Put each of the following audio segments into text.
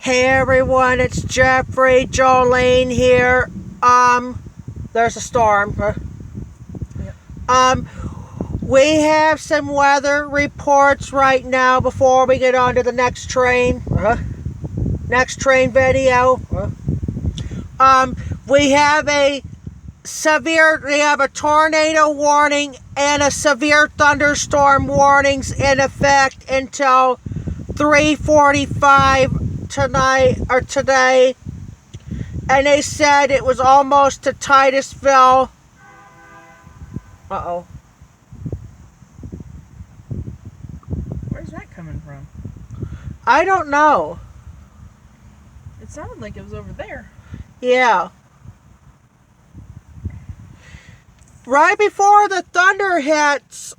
Hey everyone, it's Jeffrey, Jolene here. There's a storm. Yep. We have some weather reports right now before we get on to the next train. Next train video. We have a tornado warning and a severe thunderstorm warnings in effect until 3:45 tonight or today, and they said it was almost to Titusville. Where's that coming from? I don't know. It sounded like it was over there. Yeah. Right before the thunder hits,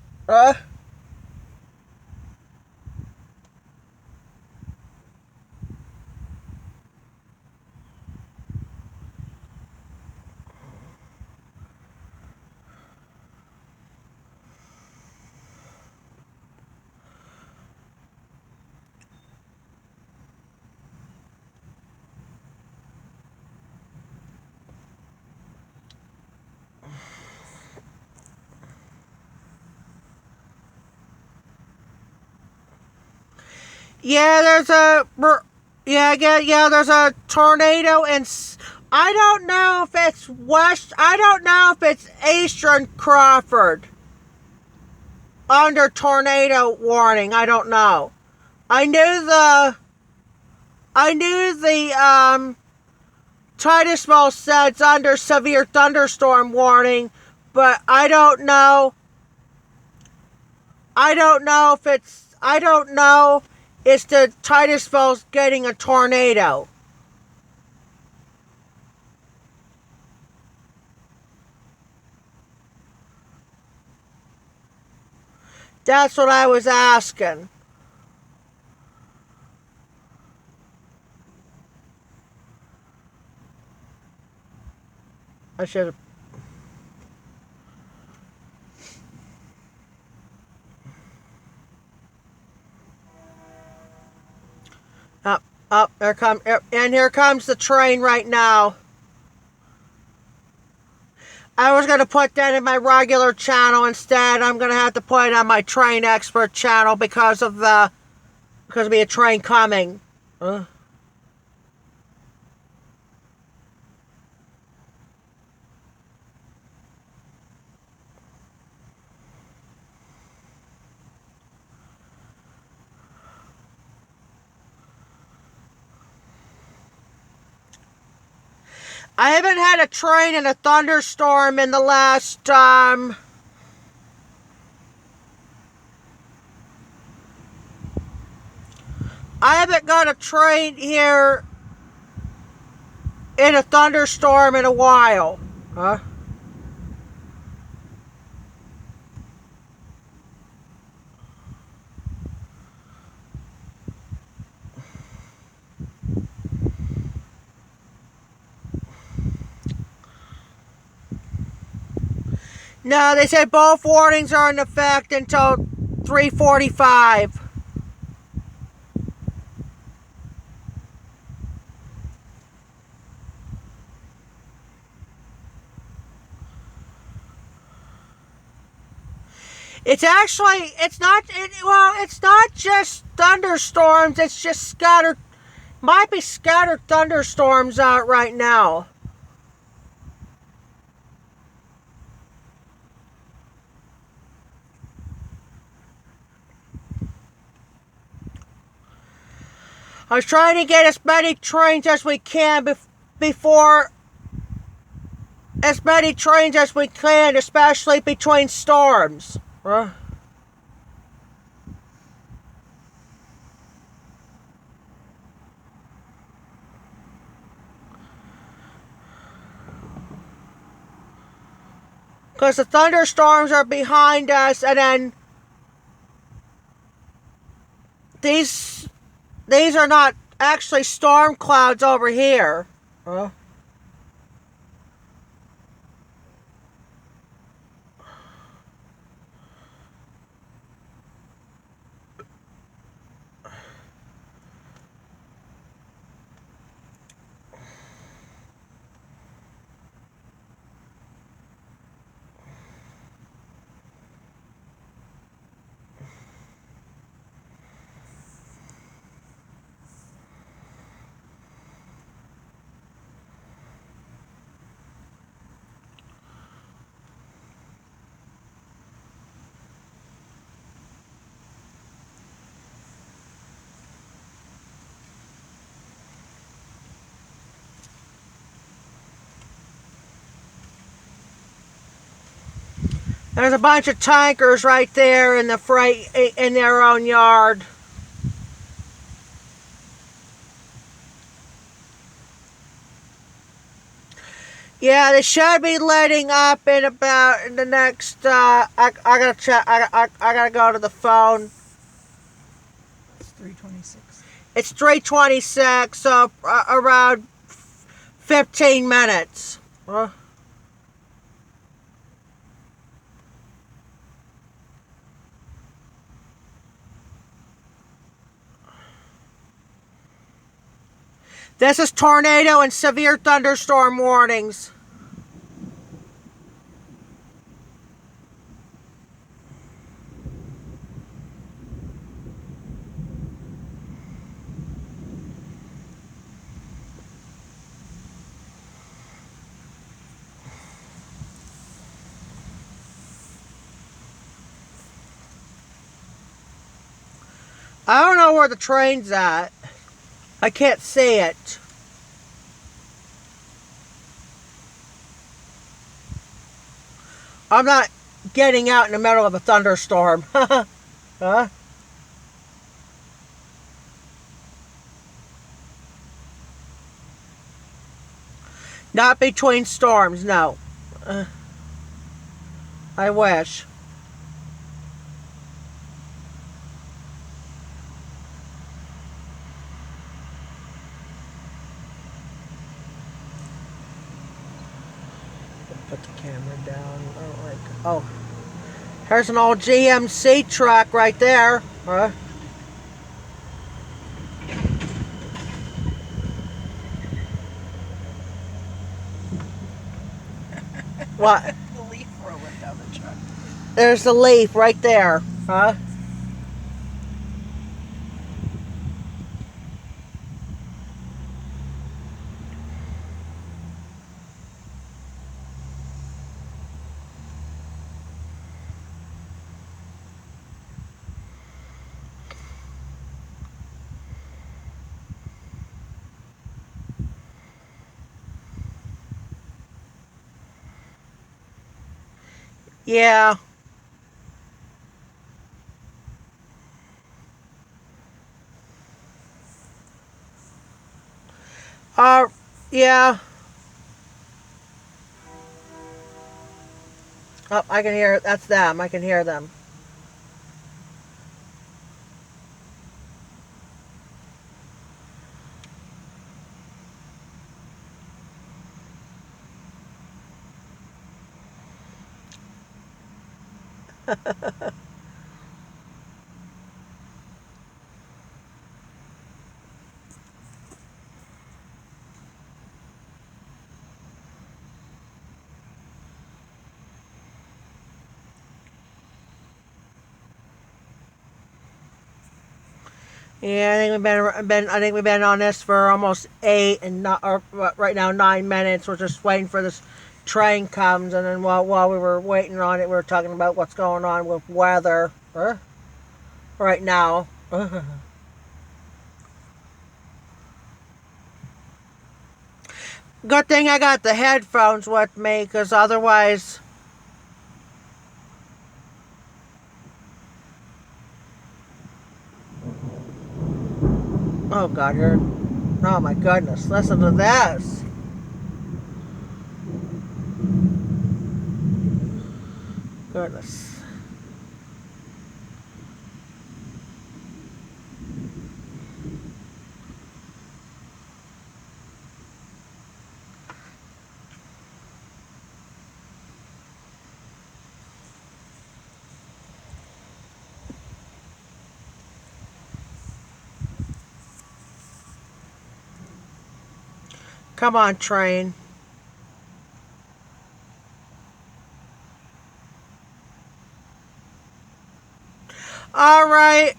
there's a tornado, and I don't know if it's I don't know if it's eastern Crawford under tornado warning. I don't know. I knew the Titusville said it's under severe thunderstorm warning, but I don't know if the Titusville's getting a tornado. That's what I was asking. I should have. Here comes the train right now. I was going to put that in my regular channel. Instead, I'm going to have to put it on my train expert channel because of a train coming. I haven't had a train in a thunderstorm in the last, I haven't got a train here in a thunderstorm in a while. No, they said both warnings are in effect until 3:45. It's not just thunderstorms, it's just might be scattered thunderstorms out right now. I was trying to get as many trains as we can especially between storms. Because the thunderstorms are behind us, and then these are not actually storm clouds over here. There's a bunch of tankers right there in the freight in their own yard. Yeah, they should be letting up in about the next. I gotta check. I gotta go to the phone. It's 3:26. It's 3:26, so around 15 minutes. This is tornado and severe thunderstorm warnings. I don't know where the train's at. I can't see it. I'm not getting out in the middle of a thunderstorm. Huh? Not between storms, no. I wish. Put the camera down. Oh, here's an old GMC truck right there. What? The leaf rolling down the truck. There's the leaf right there. Huh? Yeah. Yeah. Oh, I can hear it. That's them. I can hear them. Yeah, I think we've been on this for almost 8 and not or right now 9 minutes. We're just waiting for this train comes, and then while we were waiting on it, we were talking about what's going on with weather right now. Good thing I got the headphones with me, because otherwise. Oh God, oh my goodness, listen to this. Goodness. Come on, train. All right.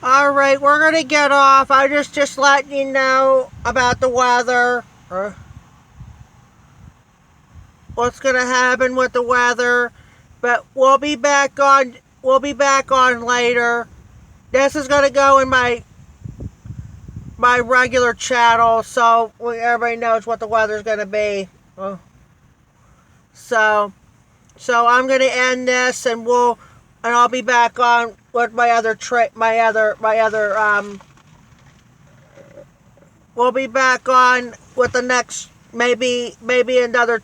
All right, we're going to get off. I just letting you know about the weather. What's going to happen with the weather. But we'll be back on later. This is going to go in my my regular channel, so everybody knows what the weather's going to be. So I'm going to end this, and I'll be back on with we'll be back on with the next, maybe another,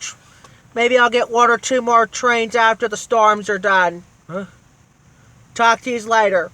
maybe I'll get one or two more trains after the storms are done. Talk to you later.